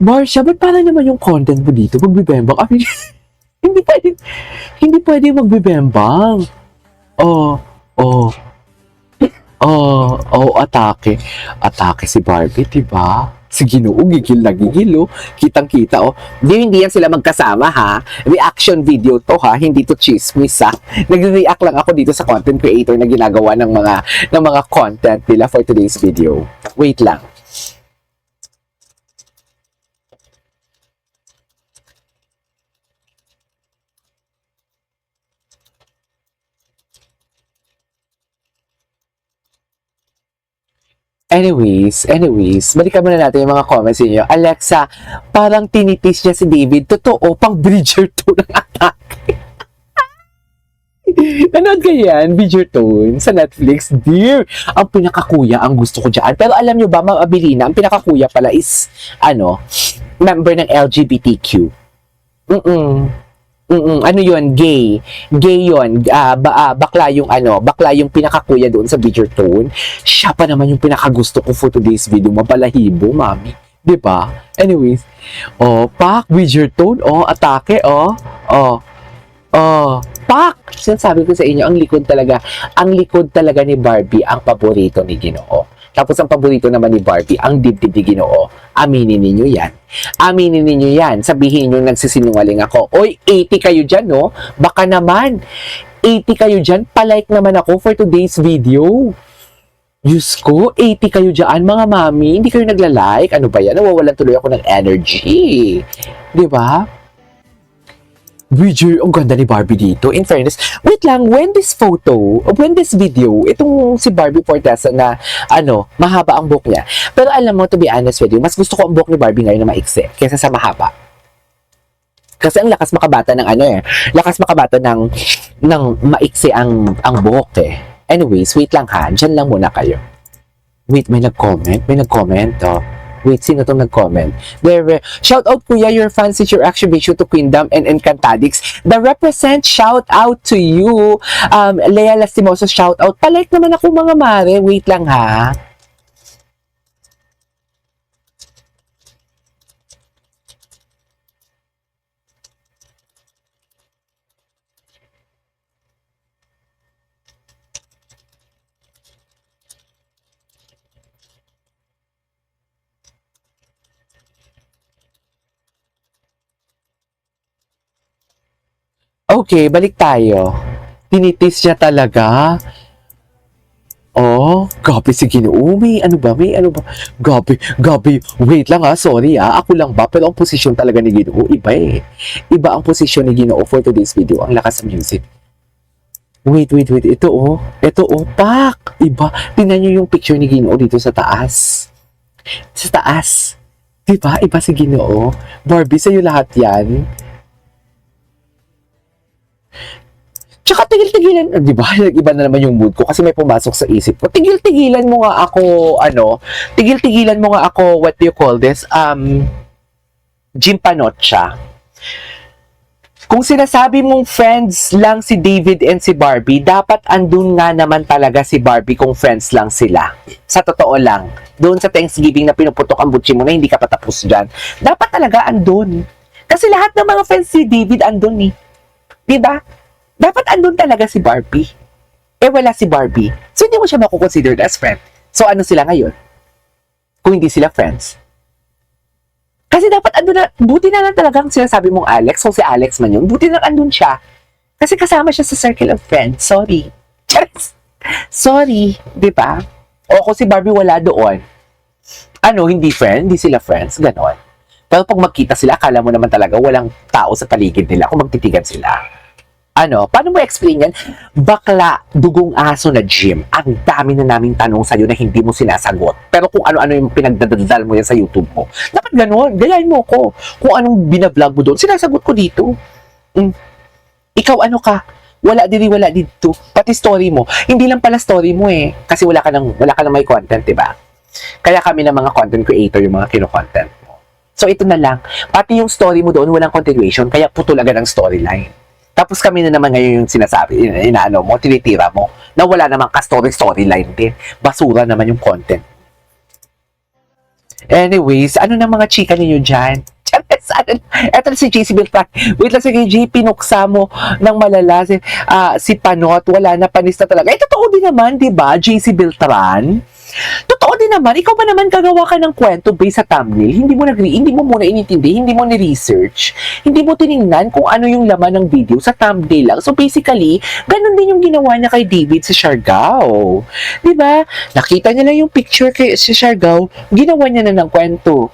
Marsha, ba't parang naman yung content mo dito? Magbibembang. I mean, hindi pwede, hindi pwede magbibembang. Oh, oh, atake. Atake si Barbie, diba? Si Ginoo, gigil na gigil, oh. Kitang-kita, oh. Hindi yan sila magkasama, ha? Reaction video to, ha? Hindi to chismis, ha? Nagre-react lang ako dito sa content creator na ginagawa ng mga content nila for today's video. Wait lang. Anyways, balikan muna natin yung mga comments niyo. Alexa, parang tinitis niya si David. Totoo, pang Bridgerton ng atake. Nanood ka yan, Bridgerton, sa Netflix. Dear, ang pinakakuya ang gusto ko dyan. Pero alam nyo ba, mga Abilina, ang pinakakuya pala is, member ng LGBTQ. Ano yun? Gay. Gay yun. Bakla yung pinakakuya doon sa Bridgerton. Siya pa naman yung pinakagusto ko for today's video. Mapalahibo, mami. Diba? Anyways. Pak, Bridgerton. Atake. Pak! Sinasabi ko sa inyo, ang likod talaga ni Barbie ang paborito ni Ginoo. Tapos ang paborito naman ni Barbie, ang dibdib ni Ginoo. Aminin ninyo yan. Aminin ninyo yan. Sabihin nyo nagsisinungaling ako. Oy, 80 kayo dyan, no? Baka naman. 80 kayo dyan. Palike naman ako for today's video. Diyos ko, 80 kayo dyan, mga mami. Hindi kayo nagla-like. Ano ba yan? Nawawalan tuloy ako ng energy. Diba? Bridger, ang ganda ni Barbie dito. In fairness, wait lang, when this video, itong si Barbie Fortesa na, mahaba ang buhok niya. Pero alam mo, to be honest with you, mas gusto ko ang buhok ni Barbie ngayon na maiksi kaysa sa mahaba. Kasi ang lakas makabata ng lakas makabata ng maiksi ang buhok eh. Anyways, wait lang ha, dyan lang muna kayo. Wait, may nag-comment, Wait, sino itong nag-comment? Shout out kuya, your fans is your action video to Queendom and Encantadix. The represent, shout out to you. Lea Lastimoso, shout out. Palike naman ako mga mare. Wait lang ha. Okay, balik tayo. Tinitis niya talaga. Gabi si Ginoo. May ano ba? Gabi. Wait lang ha, sorry ha. Ako lang ba? Pero ang posisyon talaga ni Ginoo, iba eh. Iba ang posisyon ni Ginoo for today's video. Ang lakas ng music. Wait. Ito pak. Iba. Tingnan niyo yung picture ni Ginoo dito sa taas. Sa taas. Diba? Iba si Ginoo. Barbie, sa'yo lahat yan. Tsaka tigil-tigilan, di ba? Iba na naman yung mood ko kasi may pumasok sa isip ko. Tigil-tigilan mo nga ako, what do you call this? Jim Panocha. Kung sinasabi mong friends lang si David and si Barbie, dapat andun nga naman talaga si Barbie kung friends lang sila. Sa totoo lang. Doon sa Thanksgiving na pinuputok ang butsi mo na hindi ka patapos dyan. Dapat talaga andun. Kasi lahat ng mga friends si David andun eh. Diba? Dapat andun talaga si Barbie. Wala si Barbie. So, hindi mo siya makukonsidered as friend. So, ano sila ngayon? Kung hindi sila friends. Kasi dapat andun na, buti na lang talagang sinasabi mong Alex, so si Alex man yun, buti na andun siya. Kasi kasama siya sa circle of friends. Sorry. Sorry. Diba? O kung si Barbie wala doon, hindi friend, hindi sila friends, ganon. Pero pag magkita sila, akala mo naman talaga walang tao sa paligid nila kung magtitigan sila. Paano mo explain yan? Bakla, dugong aso na Jim. Ang dami na naming tanong sa'yo na hindi mo sinasagot. Pero kung ano-ano yung pinagdadadal mo yan sa YouTube mo. Dapat gano'n. Gayahin mo ko. Kung anong binablog mo doon, sinasagot ko dito. Ikaw ano ka? Wala dito. Pati story mo. Hindi lang pala story mo eh. Kasi wala ka nang may content, diba? Kaya kami ng mga content creator yung mga kino-content mo. So ito na lang. Pati yung story mo doon, walang continuation. Kaya putol agad ang storyline. Tapos kami na naman ngayon yung sinasabi, tinitira mo, na wala namang ka-storyline din. Basura naman yung content. Anyways, ano na mga chika ninyo dyan? Chares, eto na si JC Beltran. Wait lang, sige, J, pinuksa mo ng malala si Panot. Wala na, panis na talaga. Totoo din naman, di ba, JC Beltran? Totoo din naman, ikaw ba naman gagawa ka ng kwento based sa thumbnail? Hindi mo muna inintindi, hindi mo ni-research, hindi mo tiningnan kung ano yung laman ng video sa thumbnail lang. So basically, ganun din yung ginawa niya kay David sa Siargao. Diba? Nakita niya lang yung picture kay si Siargao, ginawa niya na ng kwento.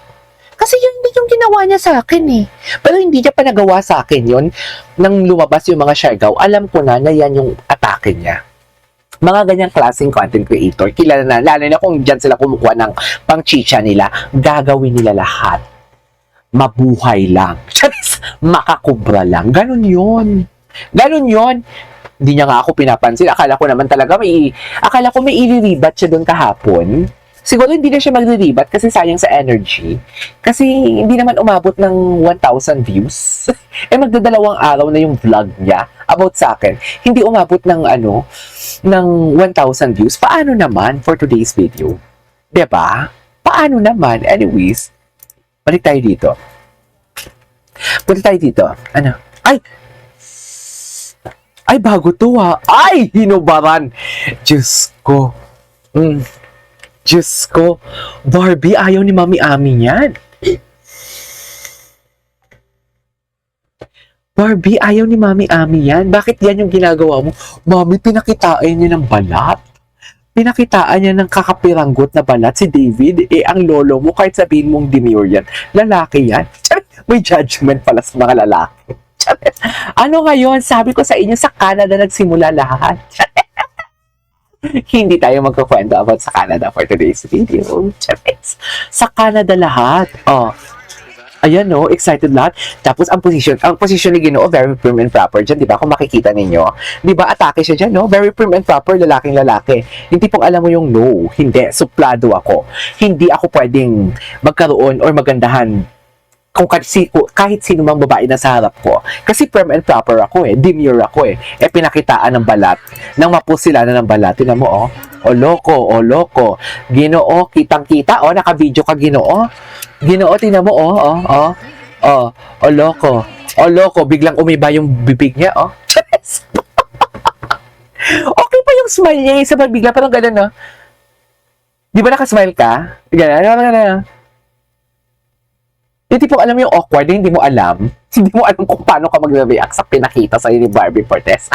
Kasi yun din yung ginawa niya sa akin eh. Pero hindi niya pa nagawa sa akin yun. Nang lumabas yung mga Siargao, alam ko na yan yung atake niya. Mga ganyang klaseng content creator, kilala na, lalo na kung dyan sila kumukuha ng pang-chicha nila, gagawin nila lahat. Mabuhay lang. Makakubra lang. Ganun yun. Ganun yun. Hindi niya nga ako pinapansin. Akala ko may iriribat siya doon kahapon. Siguro hindi na siya magre-rebat kasi sayang sa energy. Kasi hindi naman umabot ng 1,000 views. Magdadalawang araw na yung vlog niya about sa akin. Hindi umabot ng ng 1,000 views. Paano naman for today's video? Diba? Paano naman? Anyways, balik tayo dito. Punta tayo dito. Ano? Ay, bago to ha. Ay, hinubaran. Diyos ko. Diyos ko, Barbie, ayaw ni Mami Ami yan. Barbie, ayaw ni Mami Ami yan. Bakit yan yung ginagawa mo? Mami, pinakitaan niya ng balat. Pinakitaan niya ng kakapiranggot na balat si David. Ang lolo mo, kahit sabihin mong demure yan, lalaki yan. May judgment pala sa mga lalaki. Ano ngayon? Sabi ko sa inyo, sa Canada nagsimula lahat. Hindi tayo magkukwento about sa Canada for today's video. Sa Canada lahat. Ayan no, excited lahat. Tapos ang position ni Ginoo, very prim and proper dyan, di ba? Kung makikita ninyo. Di ba, atake siya dyan, no? Very prim and proper, lalaking lalaki. Hindi pong alam mo yung no. Hindi, suplado ako. Hindi ako pwedeng magkaroon or magandahan kung kahit sino mang babae na sa harap ko. Kasi firm and proper ako demure ako pinakitaan ng balat. Nang mapusilanan ng balat. Tingnan mo, O loko. Ginoo, kitang-kita, naka-video ka, Ginoo. Ginoo, tingnan mo, O loko, biglang umiba yung bibig niya, Okay pa yung smile niya, isa pa bigla, parang gano'n, no? Di ba nakasmile ka? Gano'n. Yung tipong alam mo yung awkward, hindi mo alam kung paano ka mag-react sa pinakita sa'yo ni Barbie Fortes.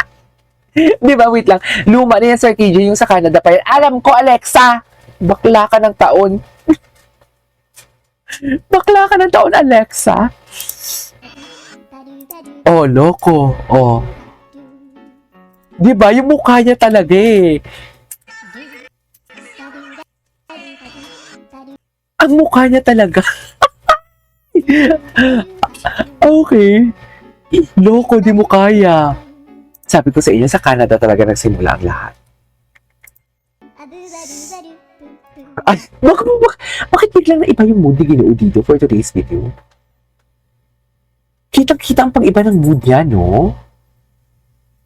Di ba? Wait lang. Luma na yan, Sir KJ, yung sa Canada pa yan. Alam ko, Alexa! Bakla ka ng taon. Bakla ka ng taon, Alexa. Loko. Di ba? Yung mukha niya talaga Ang mukha niya talaga. Okay. Loko, di mo kaya. Sabi ko sa inyo, sa Canada talaga nagsimula ang lahat. Ay, bakit biglang na iba yung mood ni Ginoo dito for today's video? Kitang-kita ang pag-iba ng mood niya, no?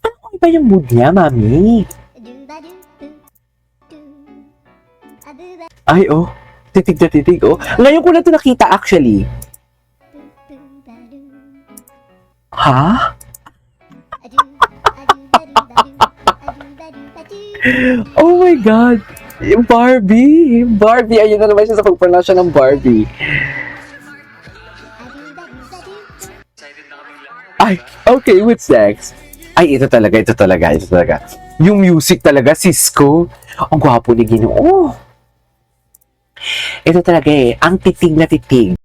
Ano kung iba yung mood niya, Mami? Ay, titig na titig, Ngayon ko na ito nakita, actually. Ha? Oh my God! Barbie! Ayun na naman siya sa pag-pronounce ng Barbie. Ay, okay, what's next? Ay, ito talaga. Yung music talaga, Cisco. Ang gwapo ni Ginoo. Ito talaga ang titig na titig.